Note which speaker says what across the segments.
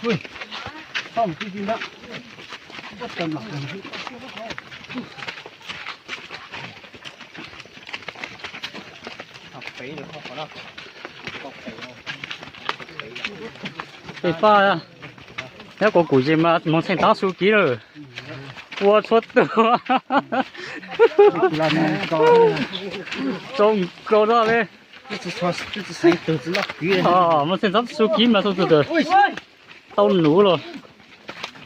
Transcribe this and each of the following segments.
Speaker 1: 喂，到我们最近的，我等了。肥了，好了，肥花呀！一個估計嘛，望成打手機了。我錯的，仲夠到咧。這是豆子了。哦，我成打手機嘛，說的。到怒了。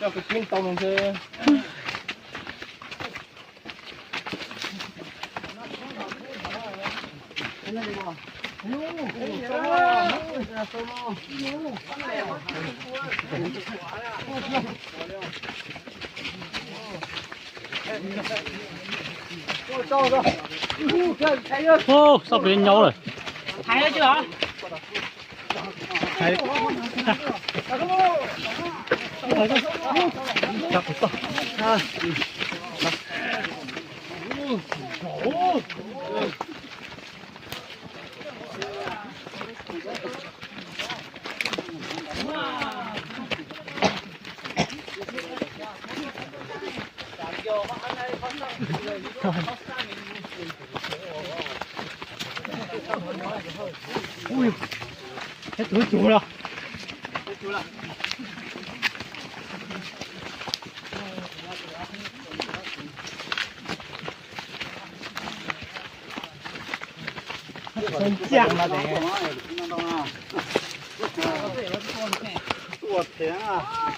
Speaker 1: 要個冰到弄去。哦，上边鸟了。抬下去啊！抬。下不到。啊。哦。哎呦，还多久了？多久了？真犟了得。多甜啊！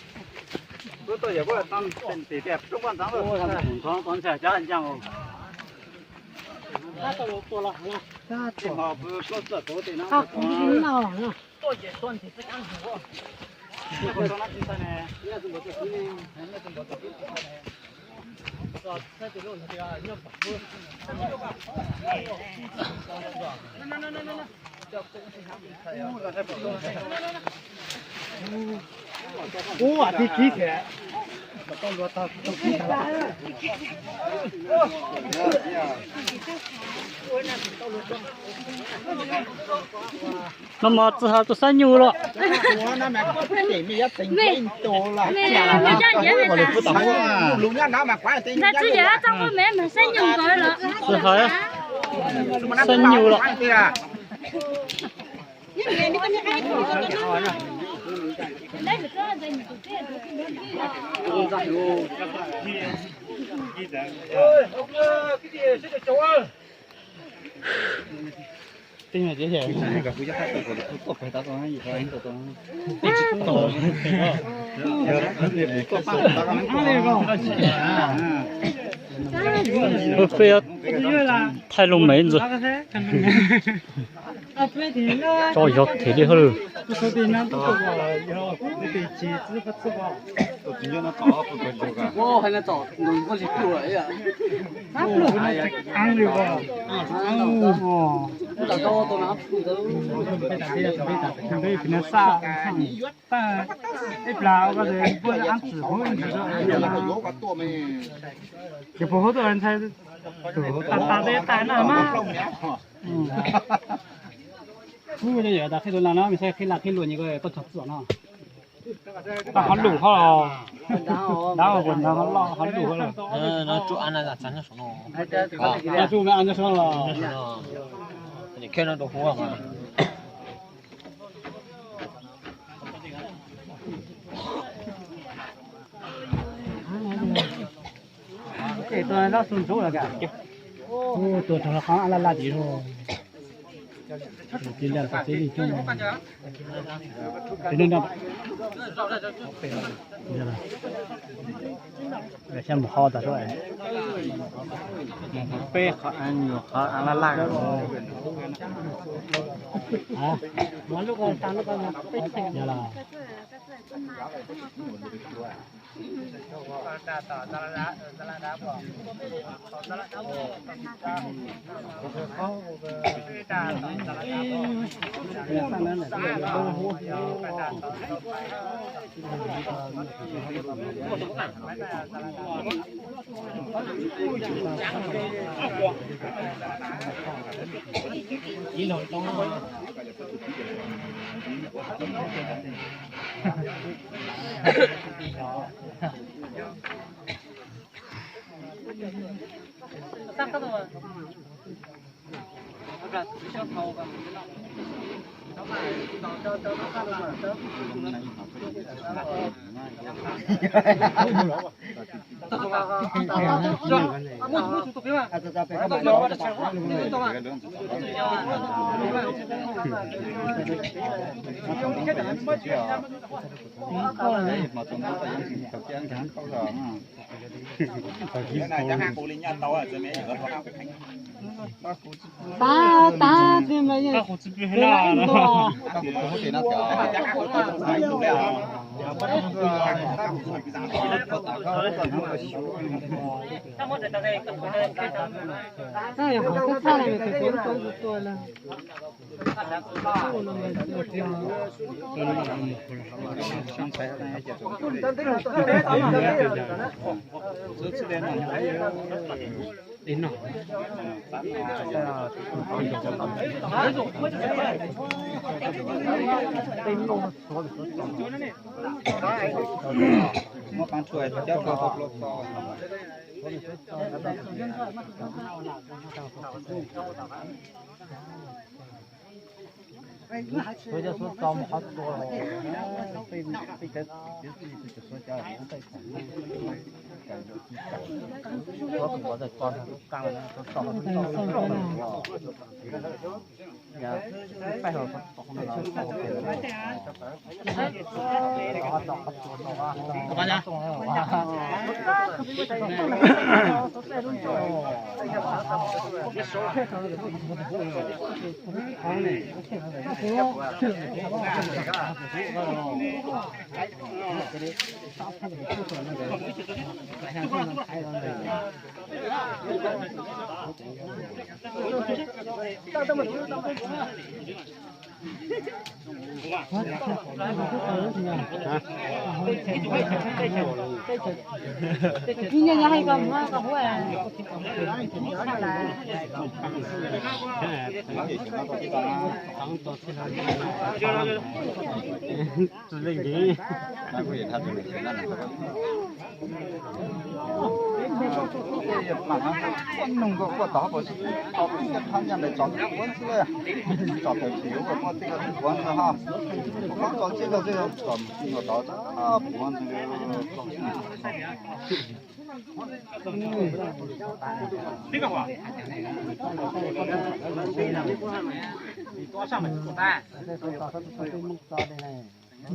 Speaker 1: 不到也过当对对，中关咱们红窗端起来加很酱哦。那都多了，好了。那正好不搞这多的呢。啊，红了了。多也算的是干活。你不说那比赛呢？你那是我这今年，那是我这比赛呢。是吧？在这种那边要保护。那。叫公司他比赛呀。哇，这几天。那么之后就生牛了。我那买个对面一定变多了。我哋不懂啊。路人拿买快点。那之前张惠妹买生牛过了。之后呀，生牛了。这下这些，那个回家还多的，不回答多一个人多多，一直多。不要太弄妹子。找药贴的好。说的那都是要那个机子不吃吧？今天那找不着这个。我还能找，弄过去丢了呀。哎呀，安了吧？哦。那个我都拿不走。看可以给他杀，但一不然我感觉不能按指挥，你说。也不好多人才。打的打那嘛。嗯。不是有的，很多人那没事，很多那个到车子那，那很路好了，然后问他老很路好了。那就按那个咱就说了，那就按那说了。你看那多火嘛？这段老顺走了干。哦，多成了好按那垃圾说。尽量在这里种，尽量这先不好的说哎，背好按钮好按了那个啊，我那个当那个背起了。一楼东啊。三个多吗？不是，只想掏吧。
Speaker 2: 打这么样，回来多。哎呀，好像差了没？这个都是多了。
Speaker 3: Nó bán chuối thì chắc có lốp to. Bây giờ số tôm hết rồi. Bây giờ số cho nó tay có cũng có được con cao nó tôm nhà phải rồi không được今年还有个么个活哎，做累的，那个也他做累的那。马上弄个我打不是，找一个他家来找蚊子了，找条球我这个蚊子哈，我找这个找我找这啊不蚊子这个话，多上面不带。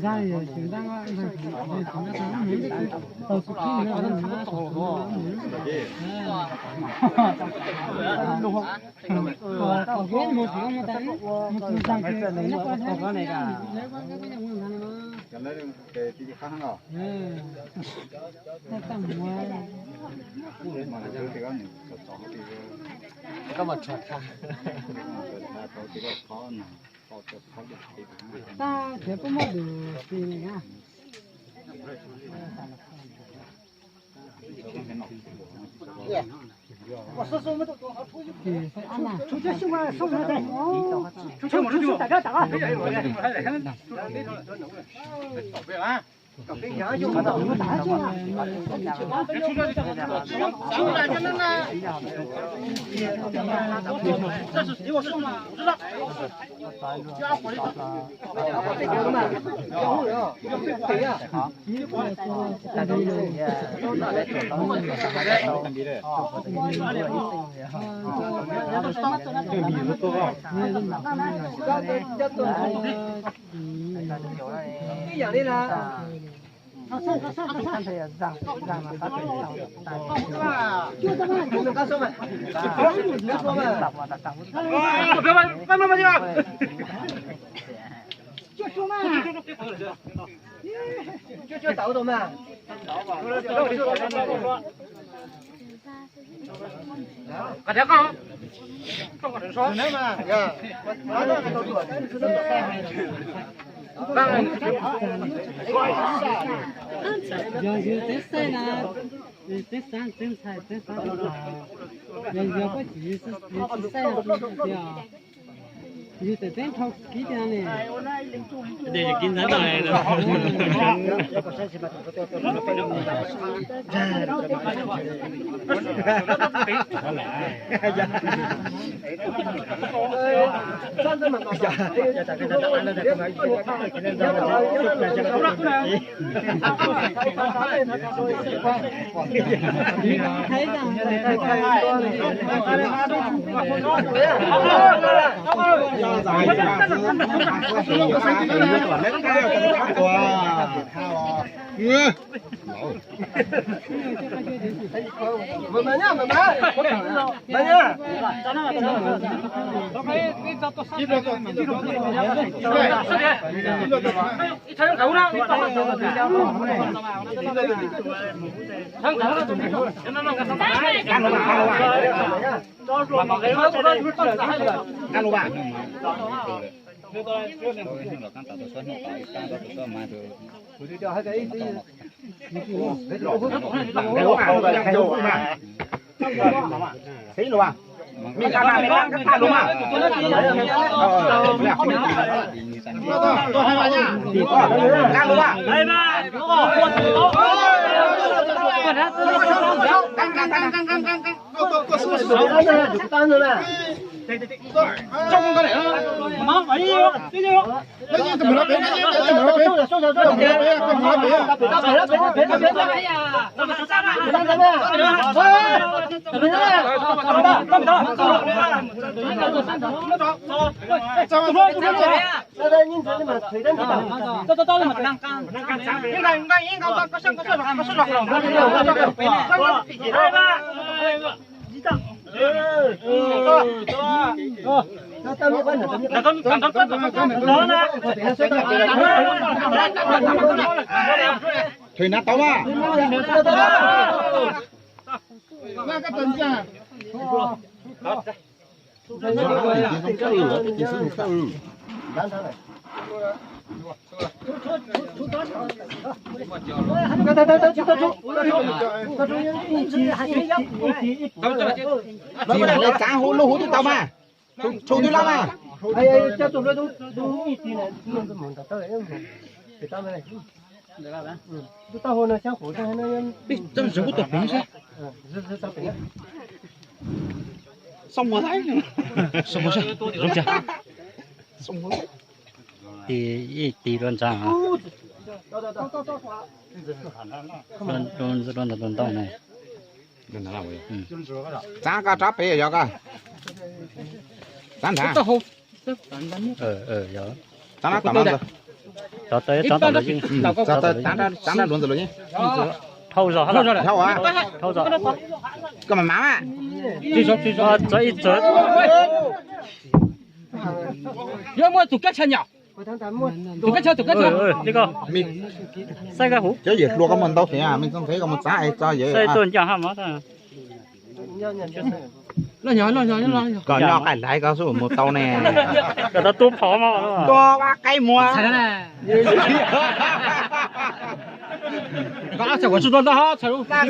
Speaker 3: 家里现在我现在都是拼的，我都没走过。我别没事，我等我只上去，我搞那个。原来给弟弟看看啊。那干么？马上就这个呢，找这个。干嘛吃它？找这个烤呢。ta sẽ có một đường gì nha. Thì phải ăn à? Chú chưa xong rồi, xong rồi đây. Chú chưa đại ca. Cà phê nhớ vô nó đã chưa? Chú lại cho nó là. Đây là điều xong mà,知道。家伙的，我这个嘛，有了，有肥呀。好。大家有也，那来做到那个啥的，比的。这样的啦。看谁也让嘛，他可以让。就这么，你们干什么？别说嘛。不要慢慢去吧。就说嘛。就倒动嘛。大家好。中国人说。只能嘛呀，我那个都做，只能有这些呢，这三真菜，这三个要不几是三是掉，有的真炒几点呢？
Speaker 1: để kinh thánh này
Speaker 3: thấy rằng
Speaker 4: thấy luôn à mình cả mình đang cắt luôn à tôi hai ba nha cắt luôn à đây mà trong cái này má ấy cái gì cái gì tụi nó bé cái gì tụi nó bé số số số bé con nó bé thuyền nát tao mà那个等下cá hú lô hú tụi tao mà chú tụi lắm à cho tụi nó đúng ít thì này mình phải muốn tao đấy để tao này tụi tao hôm nay sáng khổ cho nó trong số tụi mình sao xong rồi đấy xong rồi đúng chưa xong rồi
Speaker 1: thì luôn chăng luôn tao này
Speaker 4: đừng làm vậy giá cá tráp bây giờ cả giá thả
Speaker 1: giờ
Speaker 4: giá nó tầm rồi
Speaker 1: cho tới chứ
Speaker 4: cho tới giá nó luôn rồi nhé
Speaker 1: thâu rồi
Speaker 4: thâu à
Speaker 1: thâu rồi
Speaker 4: cái mà máu à
Speaker 1: truy số cho ít chỗ
Speaker 2: nhớ mua tụt cách chân nhở tụt cách chân
Speaker 1: đi con
Speaker 4: mình
Speaker 1: sai cái hũ
Speaker 4: chứ gì luôn có mình đâu thì à mình không thấy có một trái cho vậy
Speaker 1: sai tuần chẳng hả mà ta
Speaker 2: nó nhỏ
Speaker 4: còn nhỏ cái lại có số một tàu nè
Speaker 1: cái đó túp phỏ mà
Speaker 4: to ba cây mua
Speaker 2: sai này có sao tôi đó ha sao sai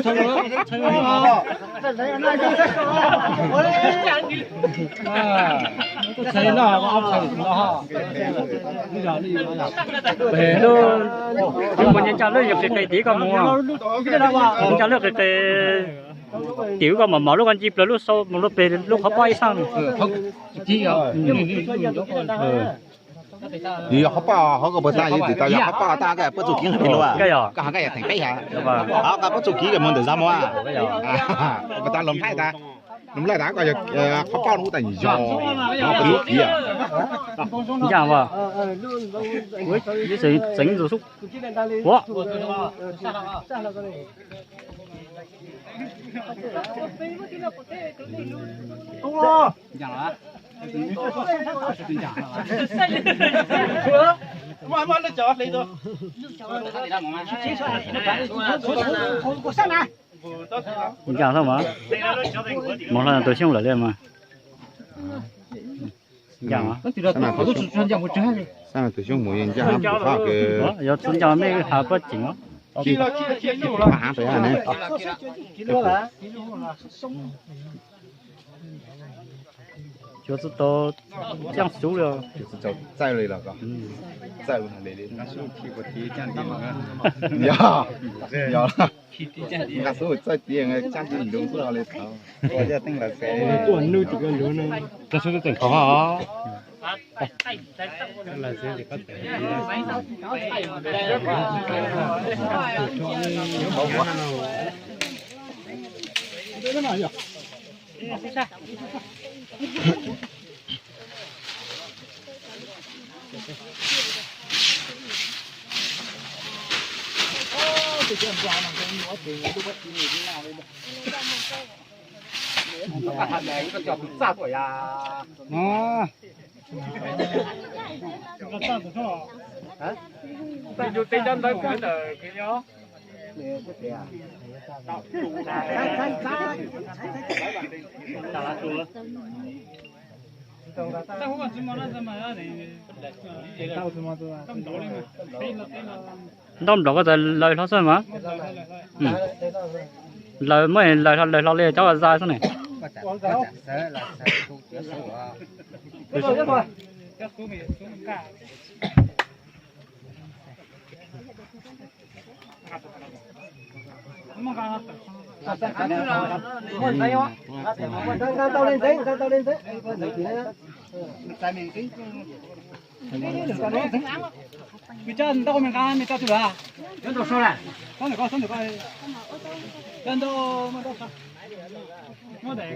Speaker 2: nó ông sai nó ha
Speaker 1: về luôn nhưng mà nhân trang nhập cái tí có mua nhân trang cái tiểu có mà mở lúc ăn chip là lúc sau một lúc về lúc họ quay sang
Speaker 2: chi à
Speaker 4: thì họ bảo họ có bớt ra gì thì tao họ bảo ta cái bớt chụp kính là luôn à cái thành cái hả họ cái bớt chụp kính cái món được ra mua mà ta làm thay ta đúng là đã coi họ bảo nó thành giò họ cái lúc kia
Speaker 1: chẳng mà cái gì tránh rồi xúc quá
Speaker 4: mà nó chở lấy rồi
Speaker 1: chẳng sao mà một lần tôi xong lại lên mà chẳng á
Speaker 4: sao mà tôi xuống mũi ra học cái
Speaker 1: giờ tôi cho mấy hà bất chỉnh á
Speaker 4: phá phải à này
Speaker 1: 就是都降熟了。
Speaker 4: 就是走再累了个，
Speaker 1: 嗯，
Speaker 4: 再累累累，
Speaker 5: 那时候提过低降低嘛，
Speaker 4: 要了，
Speaker 5: 提低降低，
Speaker 4: 那时候再低个降低流出来了头，我就定了噻。
Speaker 5: 做弄这个流呢，
Speaker 1: 这是正好啊。
Speaker 5: 那是这个等级
Speaker 1: 哦。
Speaker 5: 就这张单款的，可以哦。
Speaker 1: đom đó có thể lời nó xem mà, lời mấy lời nó lên cháu là dài thế này.
Speaker 3: Bây giờ đâu mình ăn mình ta chụp à? Đến đâu số này? Số này coi. Đến đâu mà đâu sao? Nó để